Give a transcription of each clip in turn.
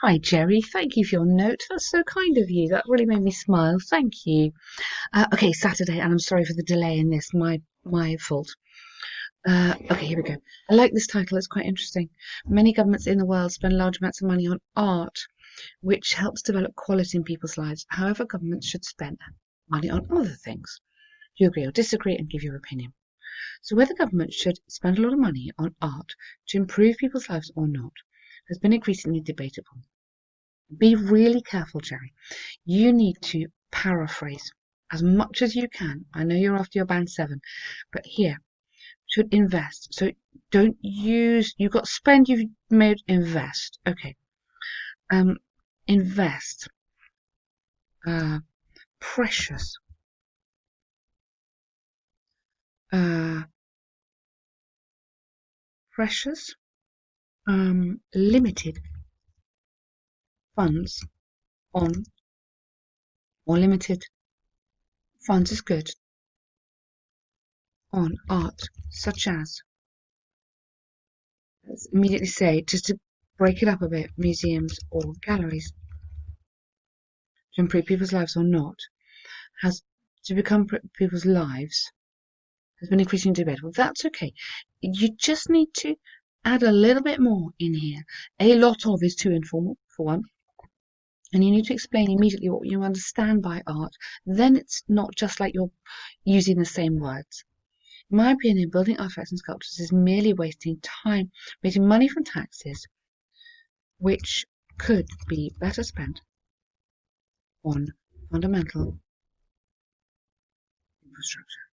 Hi, Jerry. Thank you for your note. That's so kind of you. That really made me smile. Thank you. Okay, Saturday, and I'm sorry for the delay in this. My fault. Okay, here we go. I like this title. It's quite interesting. Many governments in the world spend large amounts of money on art, which helps develop quality in people's lives. However, governments should spend money on other things. Do you agree or disagree? And give your opinion. So, whether governments should spend a lot of money on art to improve people's lives or not has been increasingly debatable. Be really careful, Jerry. You need to paraphrase as much as you can. I know you're after your band 7, but here, should invest. So don't use, you've got spend, you've made invest. Okay. Invest. Precious. Precious. Limited funds on, or limited funds is good, on art, such as, let's immediately say, just to break it up a bit, museums or galleries, to improve people's lives or not, has to become people's lives, has been increasingly debatable. That's okay. You just need to add a little bit more in here. A lot of is too informal, for one. And you need to explain immediately what you understand by art. Then it's not just like you're using the same words. In my opinion, building artifacts and sculptures is merely wasting time, wasting money from taxes, which could be better spent on fundamental infrastructure.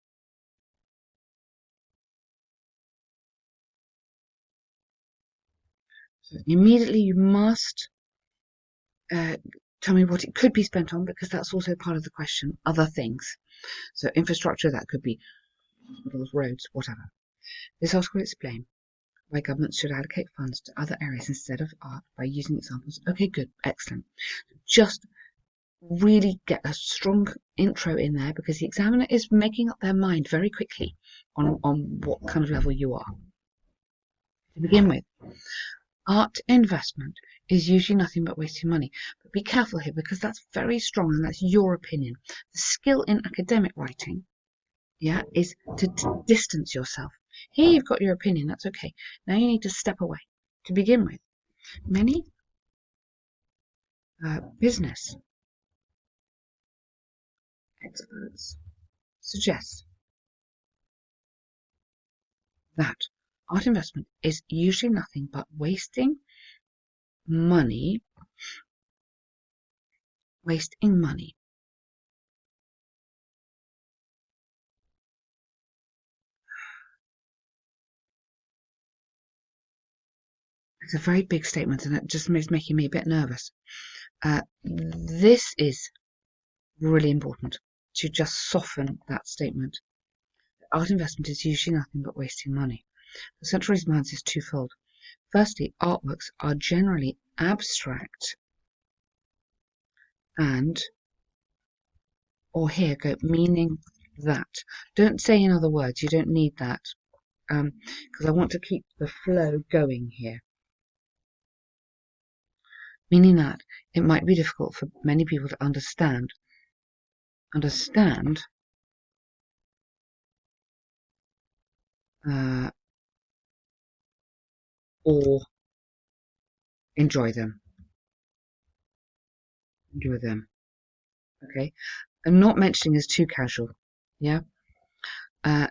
So immediately you must tell me what it could be spent on, because that's also part of the question. Other things. So infrastructure, that could be hospitals, roads, whatever. This article will explain why governments should allocate funds to other areas instead of art by using examples. Okay, good, excellent. Just really get a strong intro in there, because the examiner is making up their mind very quickly on what kind of level you are. To begin with, art investment is usually nothing but wasting money. But be careful here, because that's very strong and that's your opinion. The skill in academic writing, yeah, is to distance yourself. Here you've got your opinion, that's okay. Now you need to step away. To begin with, many business experts suggest that art investment is usually nothing but wasting money. It's a very big statement, and it just is making me a bit nervous. This is really important to just soften that statement. Art investment is usually nothing but wasting money. The central reason behind this is twofold. Firstly, artworks are generally abstract and, or here go, meaning that. Don't say in other words, you don't need that, because I want to keep the flow going here. Meaning that it might be difficult for many people to understand or enjoy them. Okay, I'm not mentioning as too casual. Yeah,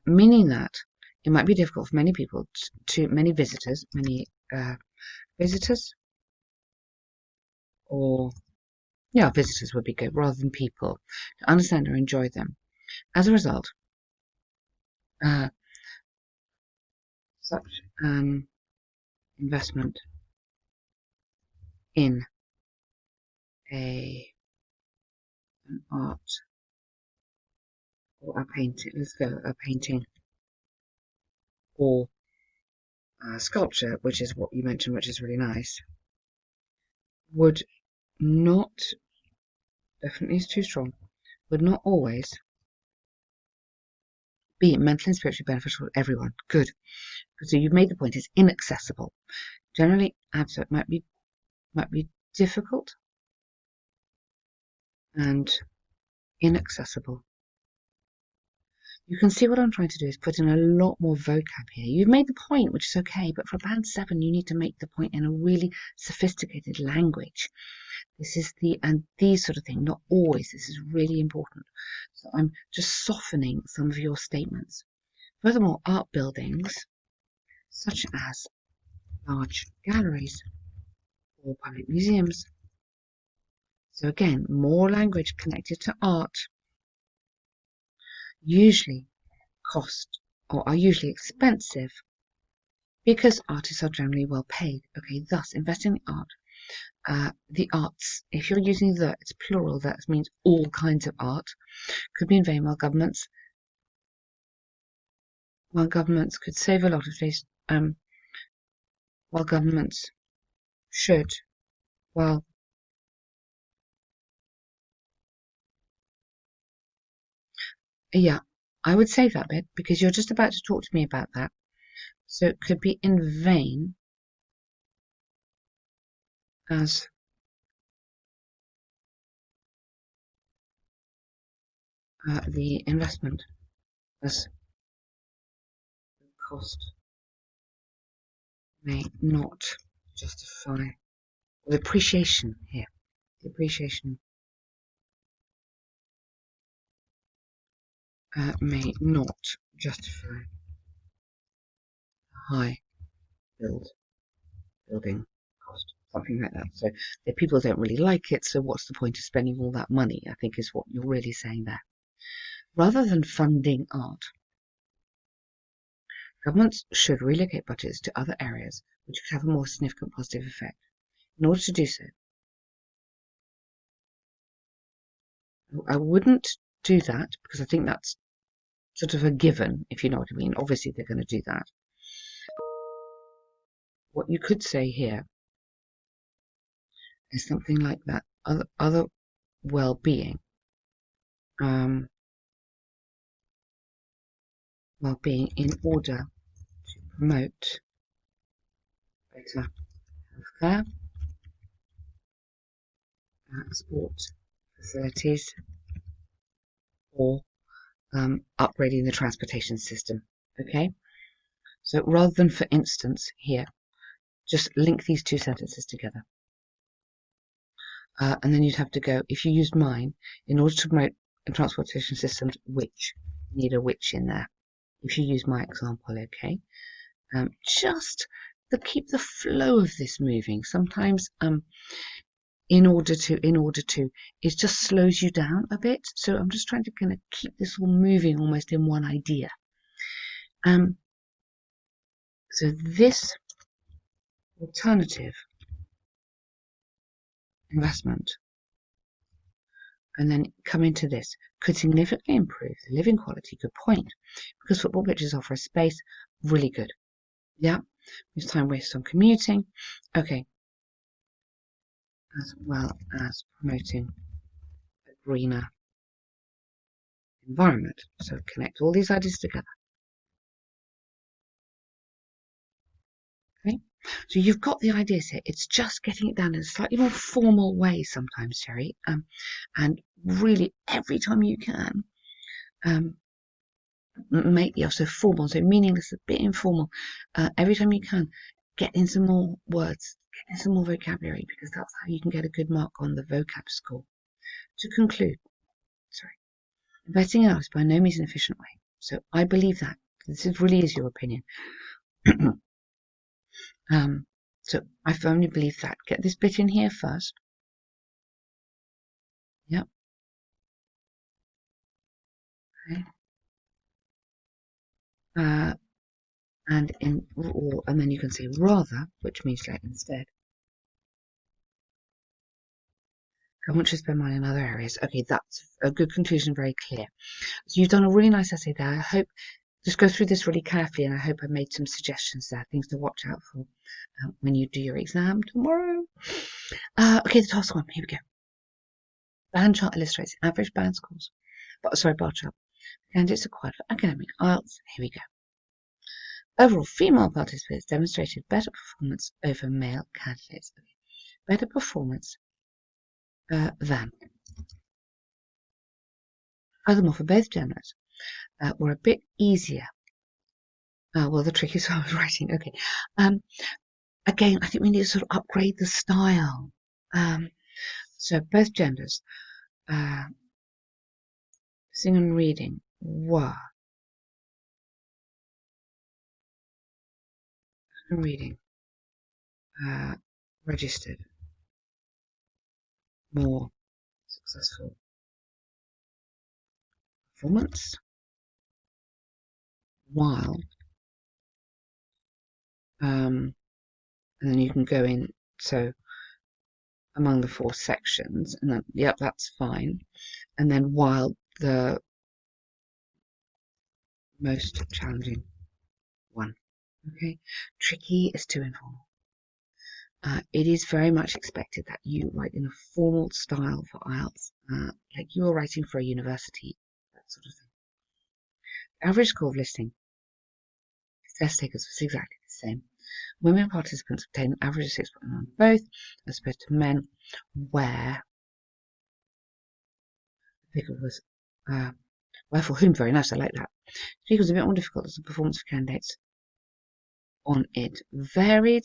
meaning that it might be difficult for many people many visitors, or yeah, visitors would be good rather than people, to understand or enjoy them. As a result, such an investment in an art or a painting, a painting or sculpture, which is what you mentioned, which is really nice, would not, definitely is too strong, would not always be mentally and spiritually beneficial to everyone. Good. So you've made the point, it's inaccessible. Generally, abstract might be difficult, and inaccessible. You can see what I'm trying to do is put in a lot more vocab here. You've made the point, which is okay, but for band 7, you need to make the point in a really sophisticated language. This is and these sort of thing, not always. This is really important. So I'm just softening some of your statements. Furthermore, art buildings, such as large galleries or public museums. So again, more language connected to art usually cost or are usually expensive because artists are generally well paid. Okay, thus investing in art, the arts, if you're using the, it's plural, that means all kinds of art, could be in vain while governments could save a lot of days, while governments should, well, yeah, I would save that bit because you're just about to talk to me about that. So it could be in vain as the investment, as the cost may not justify the appreciation here. The appreciation may not justify a high building cost, something like that. So the people don't really like it, so what's the point of spending all that money, I think is what you're really saying there. Rather than funding art, governments should relocate budgets to other areas which could have a more significant positive effect. In order to do so, I wouldn't do that because I think that's sort of a given, if you know what I mean. Obviously, they're going to do that. What you could say here is something like that. Other well-being, well-being in order to promote better healthcare, sport facilities, or upgrading the transportation system. Okay, so rather than, for instance, here, just link these two sentences together. And then you'd have to go, if you used mine, in order to promote transportation systems, which, you need a which in there. If you use my example, okay? Just to keep the flow of this moving. Sometimes in order to, it just slows you down a bit. So I'm just trying to kind of keep this all moving almost in one idea. So this alternative investment, and then come into this, could significantly improve the living quality. Good point, because football pitches offer a space, really good. Yeah, there's time wasted on commuting. Okay, as well as promoting a greener environment. So connect all these ideas together. Okay, so you've got the ideas here. It's just getting it down in a slightly more formal way sometimes, Sherry. And really, every time you can, make so formal, so meaningless, a bit informal. Every time you can, get in some more words, get in some more vocabulary, because that's how you can get a good mark on the vocab score. To conclude, investing in art is by no means an efficient way. So I believe that. This really is your opinion. So I firmly believe that. Get this bit in here first. Yep. Okay. And then you can say rather, which means like instead. Government should spend money in other areas. Okay, that's a good conclusion, very clear. So you've done a really nice essay there. I hope, just go through this really carefully, and I hope I made some suggestions there, things to watch out for when you do your exam tomorrow. Okay, the task one, here we go. Band chart illustrates average band scores. Bar chart. Candidates acquired for academic IELTS. Here we go. Overall, female participants demonstrated better performance over male candidates. Okay. better performance than. Furthermore, for both genders, were a bit easier. Well, the trick is what I was writing. Okay. Again, I think we need to sort of upgrade the style. So both genders, singing and reading were registered more successful performance, while and then you can go in so among the 4 sections, and then yep, that's fine. And then while the most challenging one. Okay, tricky is too informal. It is very much expected that you write in a formal style for IELTS, like you are writing for a university, that sort of thing. Average score of listening. Test takers was exactly the same. Women participants obtained an average of 6.9 on both, as opposed to men, where the figure was, well, for whom, very nice, I like that. It was a bit more difficult as the performance of candidates on it varied.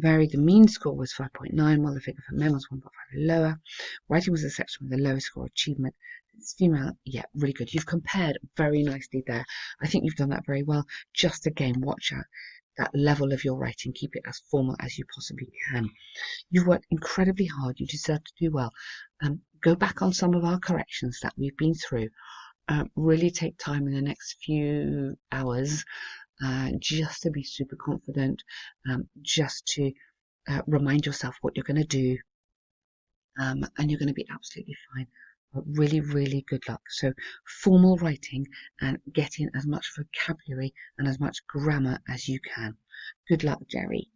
The mean score was 5.9, while the figure for men was 1.5 lower. Writing was the section with the lowest score achievement. It's female, yeah, really good. You've compared very nicely there. I think you've done that very well. Just again, watch out that level of your writing. Keep it as formal as you possibly can. You've worked incredibly hard. You deserve to do well. Go back on some of our corrections that we've been through. Really take time in the next few hours just to be super confident, just to remind yourself what you're going to do, and you're going to be absolutely fine. But really, really good luck. So formal writing and get in as much vocabulary and as much grammar as you can. Good luck, Jerry.